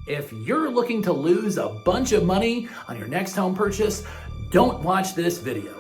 If you're looking to lose a bunch of money on your next home purchase, don't watch this video.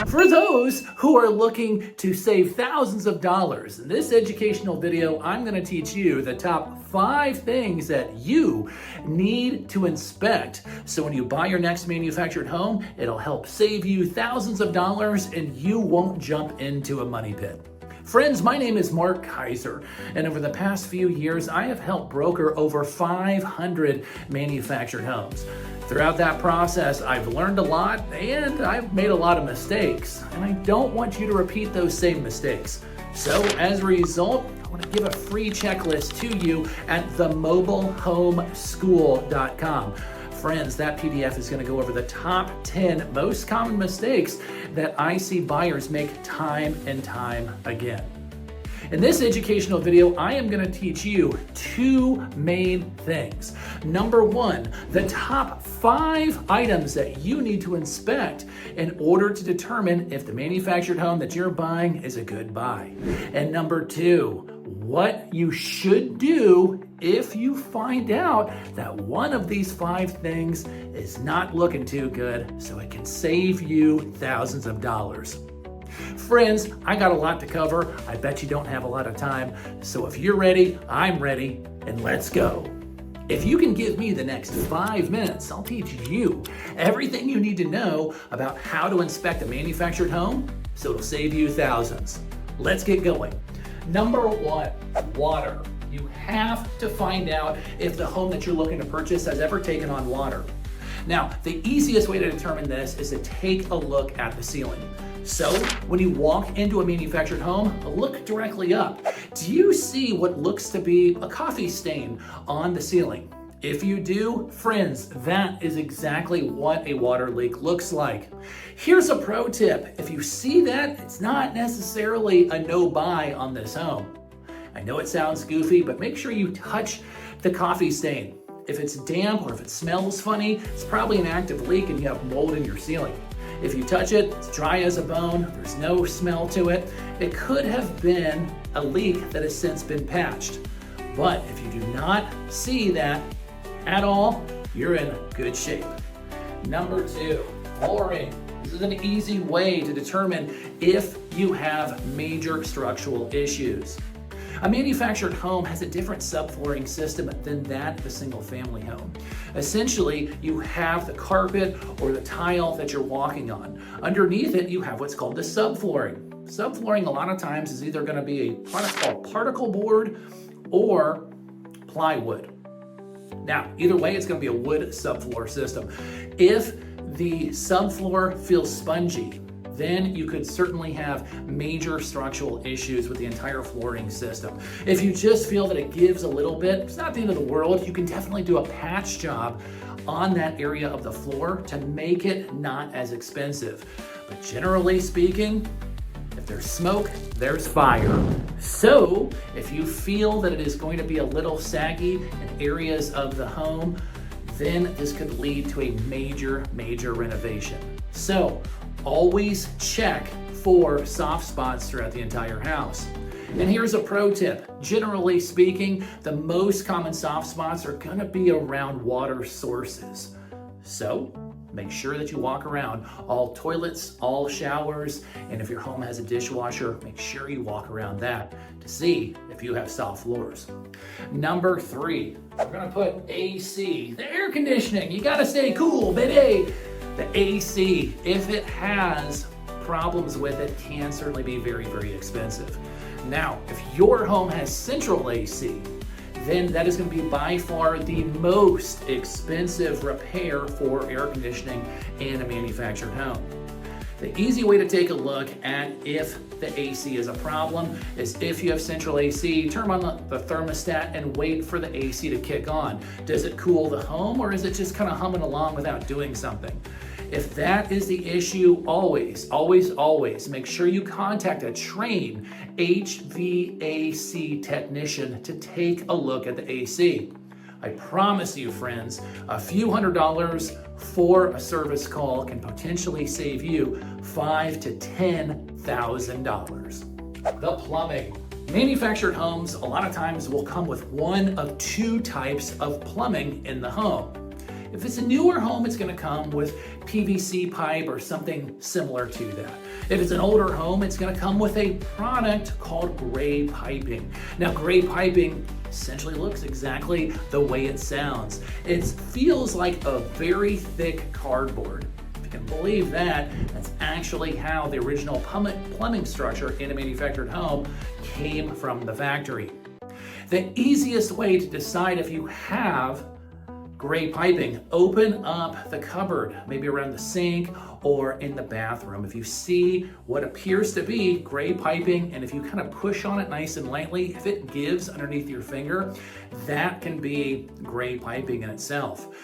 For those who are looking to save thousands of dollars, in this educational video, I'm going to teach you the top 5 things that you need to inspect. So when you buy your next manufactured home, it'll help save you thousands of dollars and you won't jump into a money pit. Friends, my name is Mark Kaiser, and over the past few years, I have helped broker over 500 manufactured homes. Throughout that process, I've learned a lot and I've made a lot of mistakes, and I don't want you to repeat those same mistakes. So as a result, I want to give a free checklist to you at themobilehomeschool.com. Friends, that PDF is going to go over the top 10 most common mistakes that I see buyers make time and time again. In this educational video, I am going to teach you 2 main things. Number 1, the top 5 items that you need to inspect in order to determine if the manufactured home that you're buying is a good buy. And number 2, what you should do if you find out that one of these 5 things is not looking too good, so it can save you thousands of dollars. Friends, I got a lot to cover. I bet you don't have a lot of time. So if you're ready, I'm ready, and let's go. If you can give me the next 5 minutes, I'll teach you everything you need to know about how to inspect a manufactured home so it'll save you thousands. Let's get going. Number 1, water. You have to find out if the home that you're looking to purchase has ever taken on water. Now, the easiest way to determine this is to take a look at the ceiling. So when you walk into a manufactured home, look directly up. Do you see what looks to be a coffee stain on the ceiling? If you do, friends, that is exactly what a water leak looks like. Here's a pro tip. If you see that, it's not necessarily a no buy on this home. I know it sounds goofy, but make sure you touch the coffee stain. If it's damp or if it smells funny, it's probably an active leak and you have mold in your ceiling. If you touch it, it's dry as a bone, there's no smell to it. It could have been a leak that has since been patched. But if you do not see that at all, you're in good shape. Number 2, flooring. This is an easy way to determine if you have major structural issues. A manufactured home has a different subflooring system than that of a single-family home. Essentially, you have the carpet or the tile that you're walking on. Underneath it, you have what's called the subflooring. Subflooring a lot of times is either going to be a product called particle board or plywood. Now, either way, it's going to be a wood subfloor system. If the subfloor feels spongy, then you could certainly have major structural issues with the entire flooring system. If you just feel that it gives a little bit, it's not the end of the world. You can definitely do a patch job on that area of the floor to make it not as expensive. But generally speaking, if there's smoke, there's fire. So if you feel that it is going to be a little saggy in areas of the home, then this could lead to a major renovation. So always check for soft spots throughout the entire house. And here's a pro tip. Generally speaking, the most common soft spots are going to be around water sources. So make sure that you walk around all toilets, all showers, and if your home has a dishwasher, make sure you walk around that to see if you have soft floors. Number 3, we're going to put AC, the air conditioning. You got to stay cool, baby. The AC, if it has problems with it, can certainly be very expensive. Now, if your home has central AC, then that is going to be by far the most expensive repair for air conditioning in a manufactured home. The easy way to take a look at if the AC is a problem is if you have central AC, turn on the thermostat and wait for the AC to kick on. Does it cool the home or is it just kind of humming along without doing something? If that is the issue, always make sure you contact a trained HVAC technician to take a look at the AC. I promise you, friends, a few $100s for a service call can potentially save you $5,000 to $10,000. The plumbing. Manufactured homes a lot of times will come with one of two types of plumbing in the home. If it's a newer home, it's going to come with PVC pipe or something similar to that. If it's an older home, it's going to come with a product called gray piping. Now, gray piping essentially looks exactly the way it sounds. It feels like a very thick cardboard. If you can believe that, that's actually how the original plumbing structure in a manufactured home came from the factory. The easiest way to decide if you have gray piping, open up the cupboard, maybe around the sink or in the bathroom. If you see what appears to be gray piping, and if you kind of push on it nice and lightly, if it gives underneath your finger, that can be gray piping in itself.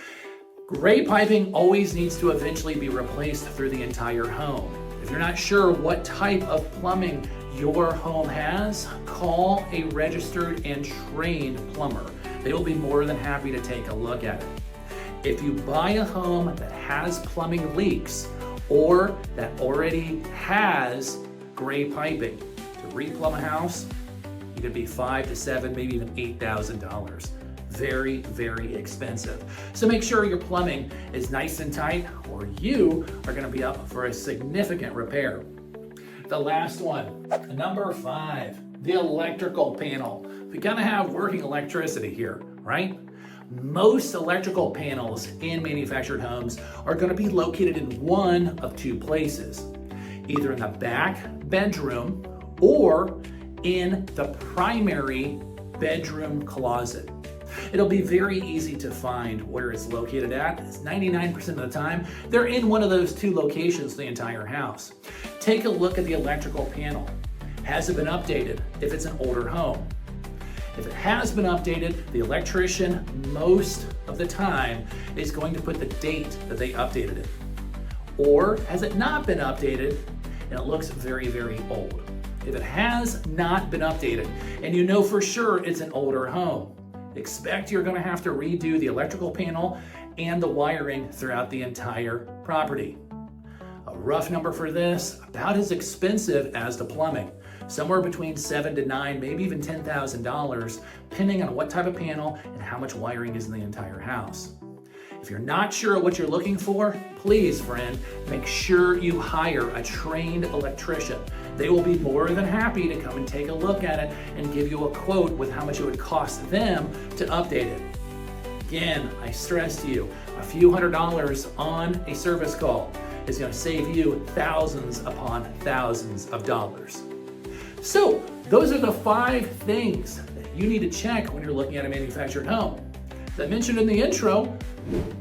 Gray piping always needs to eventually be replaced through the entire home. If you're not sure what type of plumbing your home has, call a registered and trained plumber. They will be more than happy to take a look at it. If you buy a home that has plumbing leaks or that already has gray piping, to replumb a house, you could be $5,000 to $7,000, maybe even $8,000. Very, very expensive. So make sure your plumbing is nice and tight, or you are going to be up for a significant repair. The last one, number 5, the electrical panel. We gotta have working electricity here, right? Most electrical panels in manufactured homes are gonna be located in one of two places, either in the back bedroom or in the primary bedroom closet. It'll be very easy to find where it's located at. It's 99% of the time, they're in one of those two locations the entire house. Take a look at the electrical panel. Has it been updated if it's an older home? If it has been updated, the electrician most of the time is going to put the date that they updated it. Or has it not been updated and it looks very, very old? If it has not been updated and you know for sure it's an older home, expect you're going to have to redo the electrical panel and the wiring throughout the entire property. A rough number for this, about as expensive as the plumbing. Somewhere between $7,000 to $9,000, maybe even $10,000, depending on what type of panel and how much wiring is in the entire house. If you're not sure what you're looking for, please, friend, make sure you hire a trained electrician. They will be more than happy to come and take a look at it and give you a quote with how much it would cost them to update it. Again, I stress to you, a few $100s on a service call is going to save you thousands upon thousands of dollars. So those are the 5 things that you need to check when you're looking at a manufactured home. As I mentioned in the intro,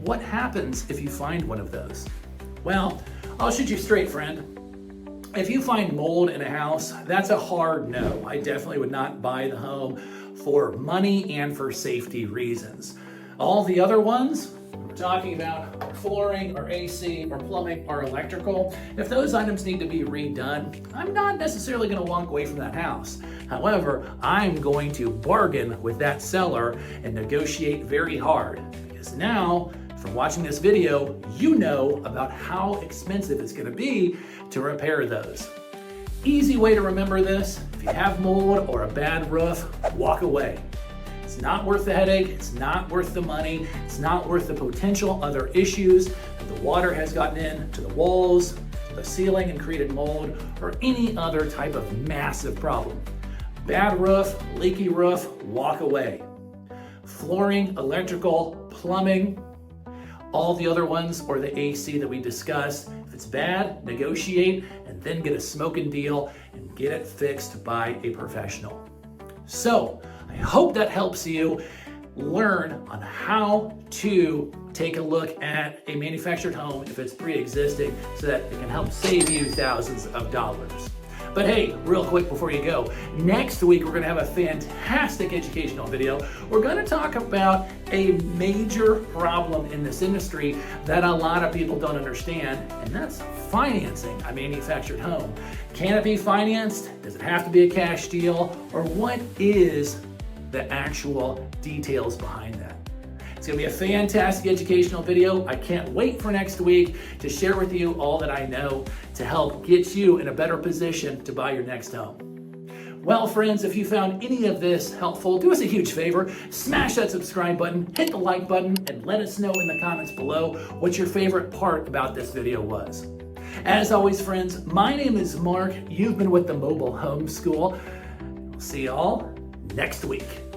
what happens if you find one of those? Well, I'll shoot you straight, friend. If you find mold in a house, that's a hard no. I definitely would not buy the home for money and for safety reasons. All the other ones, we're talking about our flooring, our AC, our plumbing, our electrical. If those items need to be redone, I'm not necessarily going to walk away from that house. However, I'm going to bargain with that seller and negotiate very hard, because now, from watching this video, you know about how expensive it's going to be to repair those. Easy way to remember this: if you have mold or a bad roof, walk away. It's not worth the headache, it's not worth the money, it's not worth the potential other issues that the water has gotten into the walls, to the ceiling and created mold, or any other type of massive problem. Bad roof, leaky roof, walk away. Flooring, electrical, plumbing, all the other ones, or the AC that we discussed, if it's bad, negotiate and then get a smoking deal and get it fixed by a professional. So, I hope that helps you learn on how to take a look at a manufactured home if it's pre-existing, so that it can help save you thousands of dollars. But hey, real quick before you go, next week we're going to have a fantastic educational video. We're going to talk about a major problem in this industry that a lot of people don't understand, and that's financing a manufactured home. Can it be financed? Does it have to be a cash deal? Or what is the actual details behind that? It's going to be a fantastic educational video. I can't wait for next week to share with you all that I know to help get you in a better position to buy your next home. Well, friends, if you found any of this helpful, do us a huge favor, smash that subscribe button, hit the like button, and let us know in the comments below what your favorite part about this video was. As always, friends, my name is Mark. You've been with the Mobile Home School. We'll see y'all next week.